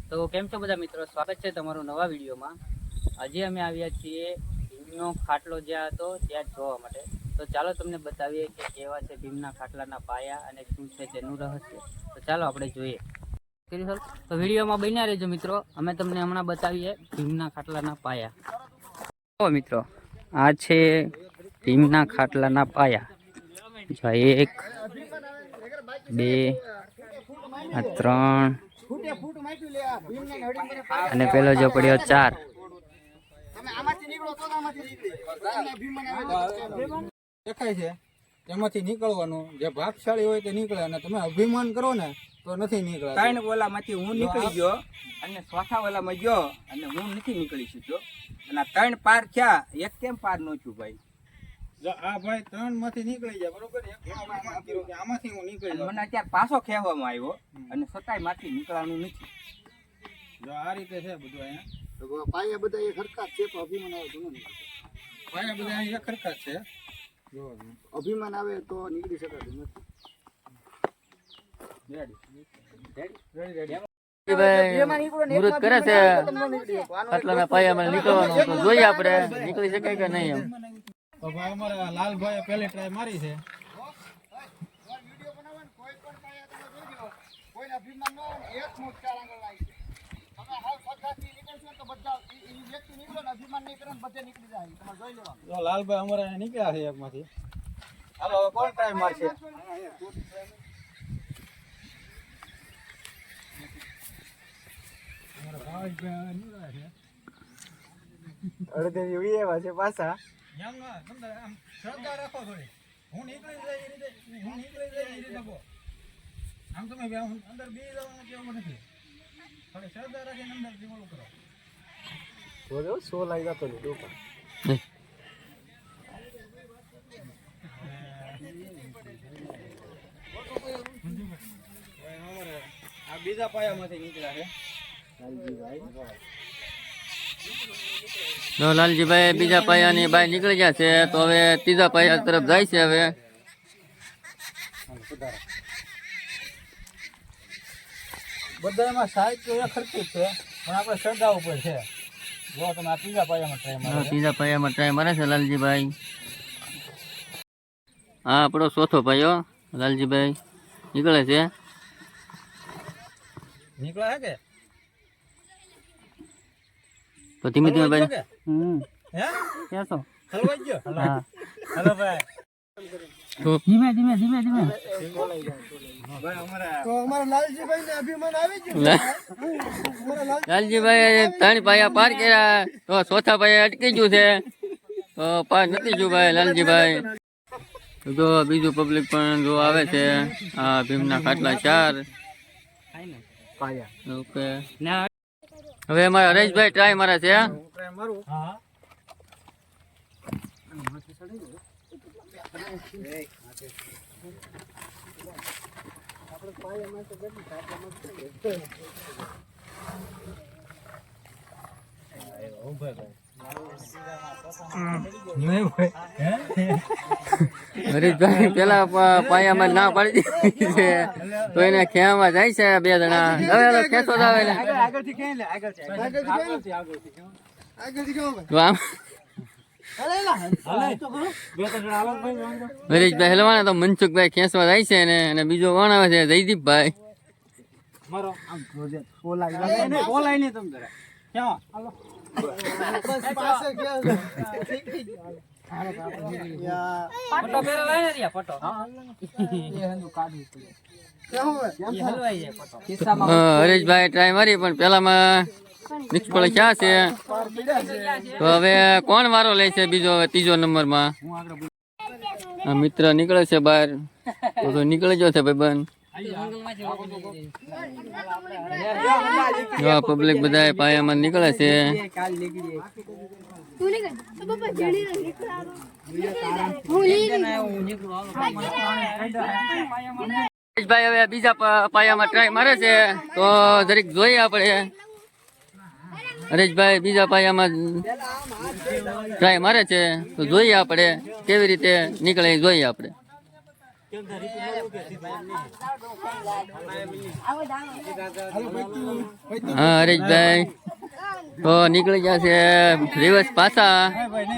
તો કેમ છો બધા મિત્રો, સ્વાગત છે તમારું નવા વિડીયોમાં। આજે અમે આવ્યા છીએ ભીમનો ખાટલો જ્યાં હતો ત્યાં જોવા માટે। તો ચાલો તમને બતાવીએ કે કેવા છે ભીમના ખાટલાના પાયા અને શું છે તેનું રહસ્ય। તો ચાલો આપણે જોઈએ। તો વિડીયોમાં બન્યા રહેજો મિત્રો, અમે તમને હમણાં બતાવીએ ભીમના ખાટલાના પાયા। મિત્રો આ છે ભીમના ખાટલાના પાયા। 1 2 3 અને પેલો જો પડ્યો 4। દેખાય છે એમાંથી નીકળવાનું, જે ભાગશાળી હોય તે નીકળે, અને તમે અભિમાન કરો ને તો નથી નીકળે। 3 ઓલામાંથી હું નીકળી ગયો અને ચોથા ઓલામાં ગયો અને હું નથી નીકળી શક્યો, અને 3 પાર થયા, એક કેમ પાર ન થયું ભાઈ? જો આ ભાઈ 3 માંથી નીકળી જાય બરોબર, આમાંથી હું નીકળી જાઉં, મને અત્યારે પાછો ખેવામાં આવ્યો અને છતાંય માંથી નીકળવાનું નથી। જો આ રીતે છે બધું અહીંયા પાયા બધા એક હરખા છે, તો અભિમાન આવે તો પાયા બધા અહીંયા એક હરખા છે। જો અભિમાન આવે તો નીકળી શકાતું નથી। મુહૂર્ત કરે છે ખાટલાના પાયામાં નીકળવાનું, તો જોઈએ આપણે નીકળી શકાય કે નહીં એમ। તો ભાઈ અમારા લાલભાઈ પહેલી ટ્રાય મારી છે। લાલભાઈ અમારા નીકળ્યા છે એકમાંથી। હાલો હવે કોણ ટ્રાય મારશે? અડધે એવા છે પાછા। શ્રદ્ધા રાખો થોડી, હું નીકળી જાય એ રીતે, હું નીકળી જાય એ રીતે કહો। આમ તમે અંદર બી જવાનું કેવું નથી, થોડી શ્રદ્ધા રાખીને અંદર જીવવાનું કરો। બોલો 100 લાગ્યા તો નહીં ડોકા। આ બીજા પાયામાંથી નીકળ્યા છે લાલજીભાઈ। લાલજીભાઈ બીજા પાયાની બહાર નીકળી ગયા છે, તો હવે ત્રીજા પાયા તરફ જાય છે। હવે બધામાં સાહિત્ય એક ખર્ચું છે, પણ આપણે શ્રદ્ધા ઉપર છે। જો તમે આ ત્રીજા પાયામાં ટ્રાય મારો, ત્રીજા પાયામાં ટ્રાય મારે છે લાલજીભાઈ। હા, આપણો ચોથો પાયો લાલજીભાઈ નીકળે છે। નીકળ્યા છે કે તો ધીમે ધીમે ભાઈ હે ક્યાં છો? હલવાઈ ગયો? હા, હલો ભાઈ, તો ધીમે ધીમે ધીમે ધીમે તો અમારા લાલજીભાઈ ને અભિમાન આવી ગયું। લાલજીભાઈ 3 પાયા પાર કર્યા, તો ચોથા પાયા અટકી ગયું છે, તો પાર નથી ગયું ભાઈ લાલજીભાઈ। જો બીજું પબ્લિક પણ જો આવે છે। આ ભીમના ખાટલા 4 પાયા। ઓકે, હવે અમારા હરેશભાઈ ટ્રાય મારે છે। હા હરીશભાઈ પેલા પાયામાં ના પાડી દીધી છે, તો એને ખેવામાં જાય છે 2 જણા। હવે ખેંચો જ આવે હરીશભાઈ હેલવાના, તો મનસુખભાઈ ખેંચવા જાય છે ને, અને બીજો કોણ આવે છે? જયદીપભાઈ। મારો આમ પ્રોજેક્ટ બોલાય નહીં તમ તારે ક્યાં હાલો બસ પાસે ગયા ફોટો પેલો લઈને રહ્યા ફોટો એ હંદુ કાઢી હરેશભાઈ ટ્રાય મારી, પણ પેલામાં નિષ્ફળ ક્યાં છે? તો હવે કોણ વારો લે છે બીજો, હવે 3જો નંબરમાં? આ મિત્ર નીકળે છે બહાર, તો નીકળી ગયો છે ભાઈબંધ। જો પબ્લિક બધા પાયામાં નીકળે છે। ભાઈ હવે બીજા પાયામાં ટ્રાય મારે છે, તો જરીક જોઈએ આપણે। હરેશભાઈ બીજા પાયામાં ટ્રાય મારે છે, તો જોઈએ આપણે કેવી રીતે નીકળે, જોઈએ આપણે। હા હરેશભાઈ તો નીકળી જશે રિવર્સ પાછા.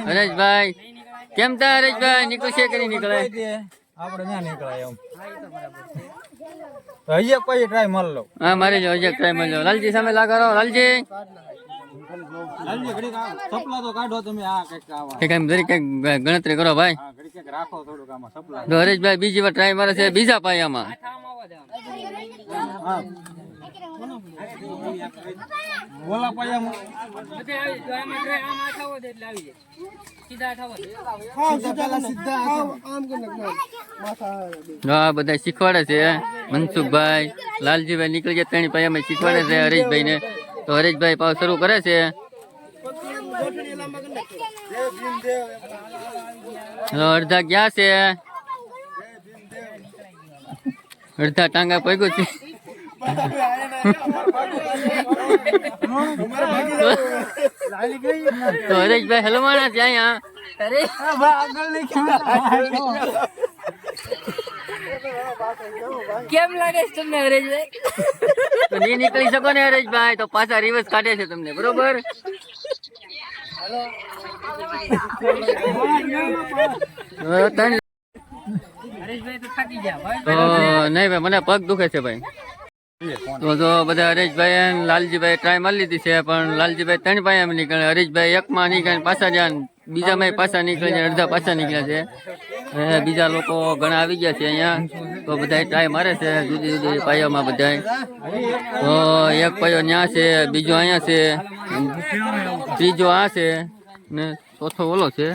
હરેશભાઈ કેમ તા હરેશભાઈ નીકળશે કે નહીં નીકળે? આપણે ના નીકળાય એમ. તો હજી કોઈ ટ્રાય માર લો. હા મારે જો હજી ટ્રાય મળ્યો. લાલજી સામે લાગારો. લાલજી હાલજી ઘડીક આ સપલા તો કાઢો તમે. આ કંઈક આવા કંઈક દરેક કંઈક ગણતરી કરો ભાઈ. હા ઘડીક કંઈક રાખો થોડુંક આમાં સપલા. તો હરેશભાઈ બીજી વાર ટ્રાય મારે છે બીજા પાયામાં. હા બોલા પાયામાં હા બધા શીખવાડે છે. મનસુખભાઈ લાલજીભાઈ નીકળી ગયા ત્રણ પાયામાં શીખવાડે છે હરેશભાઈ ને. તો હરેશભાઈ પાવ શરૂ કરે છે. અડધા ગયા છે. અડધા ટાંગા પગ્યું છે. તો હરેશભાઈ હલવાના છે અહીંયા. કેમ લાગે છે તમને હરેશભાઈ? તો નહીં નીકળી શકો ને હરેશભાઈ તો પાછા રિવર્સ કાઢે છે તમને બરોબર. તો નહીં ભાઈ મને પગ દુખે છે ભાઈ. તો બધા હરેશભાઈ અને લાલજીભાઈ ટ્રાય મારી લીધી છે પણ લાલજીભાઈ ત્રણ પાયા નીકળે. હરેશભાઈ એકમાં નીકળે પાછા જ્યાં બીજામાં પાછા નીકળે છે. અડધા પાછા નીકળ્યા છે. બીજા લોકો ઘણા આવી ગયા છે અહીંયા. તો બધા ટ્રાય મારે છે જુદી જુદી પાયામાં બધા. તો એક પાયો ત્યાં છે, બીજો અહીંયા છે, ત્રીજો આ છે ને ચોથો ઓલો છે.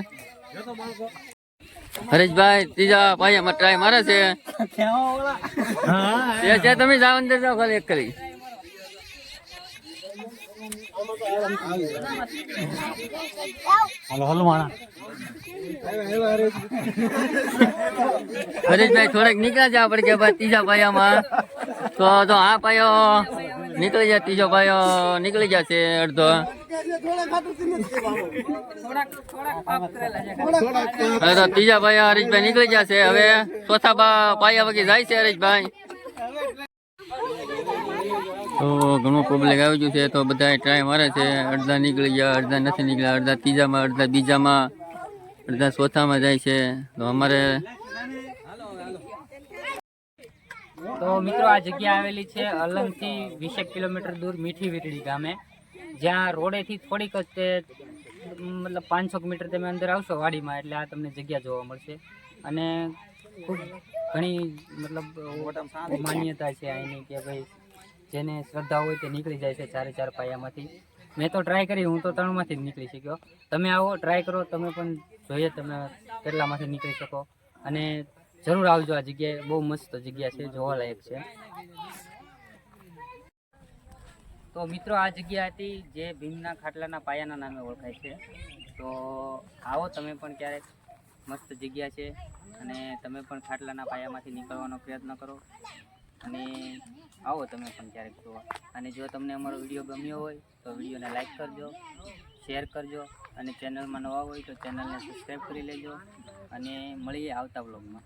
હરેશભાઈ ત્રીજા પાયામાં ટ્રાય મારે છે. તમે જાઓ અંદર જાઓ ખાલી એક કરી. હરેશભાઈ થોડાક નીકળ્યા છે આપણે કે ભાઈ ત્રીજા પાયામાં. તો આ પાયો નીકળી જાય, ત્રીજો પાયો નીકળી જશે અડધો. હવે તો ત્રીજા પાયા હરેશભાઈ નીકળી જશે. હવે ચોથા પાયા વગી જાય છે હરેશભાઈ. તો ઘણું પબ્લિક આવી ગયું છે. તો બધા ટ્રાય મારે છે. અડધા નીકળી ગયા, અડધા નથી નીકળ્યા, અડધા ત્રીજામાં, અડધા બીજામાં, અડધા ચોથામાં જાય છે. તો અમારે તો મિત્રો આ જગ્યા આવેલી છે અલંગથી 20 કિલોમીટર દૂર મીઠી વીરડી ગામે, જ્યાં રોડેથી થોડીક જ તે મતલબ 500 મીટર તમે અંદર આવશો વાડીમાં એટલે આ તમને જગ્યા જોવા મળશે. અને ખૂબ ઘણી મતલબ માન્યતા છે અહીંની કે ભાઈ જેને શ્રદ્ધા હોય તે નીકળી જાય છે 4 પાયામાંથી. મેં તો ટ્રાય કરી, હું તો 3માંથી જ નીકળી શક્યો. તમે આવો ટ્રાય કરો, તમે પણ જોઈએ તમે કેટલામાંથી નીકળી શકો. અને જરૂર આવજો આ જગ્યાએ, બહુ મસ્ત જગ્યા છે, જોવાલાયક છે. તો મિત્રો આ જગ્યા હતી જે ભીમના ખાટલાના પાયાના નામે ઓળખાય છે. તો આવો તમે પણ ક્યારેક, મસ્ત જગ્યા છે. અને તમે પણ ખાટલાના પાયામાંથી નીકળવાનો પ્રયત્ન કરો અને આવો તમે પણ ક્યારેક જોવા. અને જો તમને અમારો વિડીયો ગમ્યો હોય તો વિડીયોને લાઈક કરજો, શેર કરજો અને ચેનલમાં નવા હોય તો ચેનલને સબસ્ક્રાઈબ કરી લેજો. અને મળીએ આવતા બ્લોગમાં.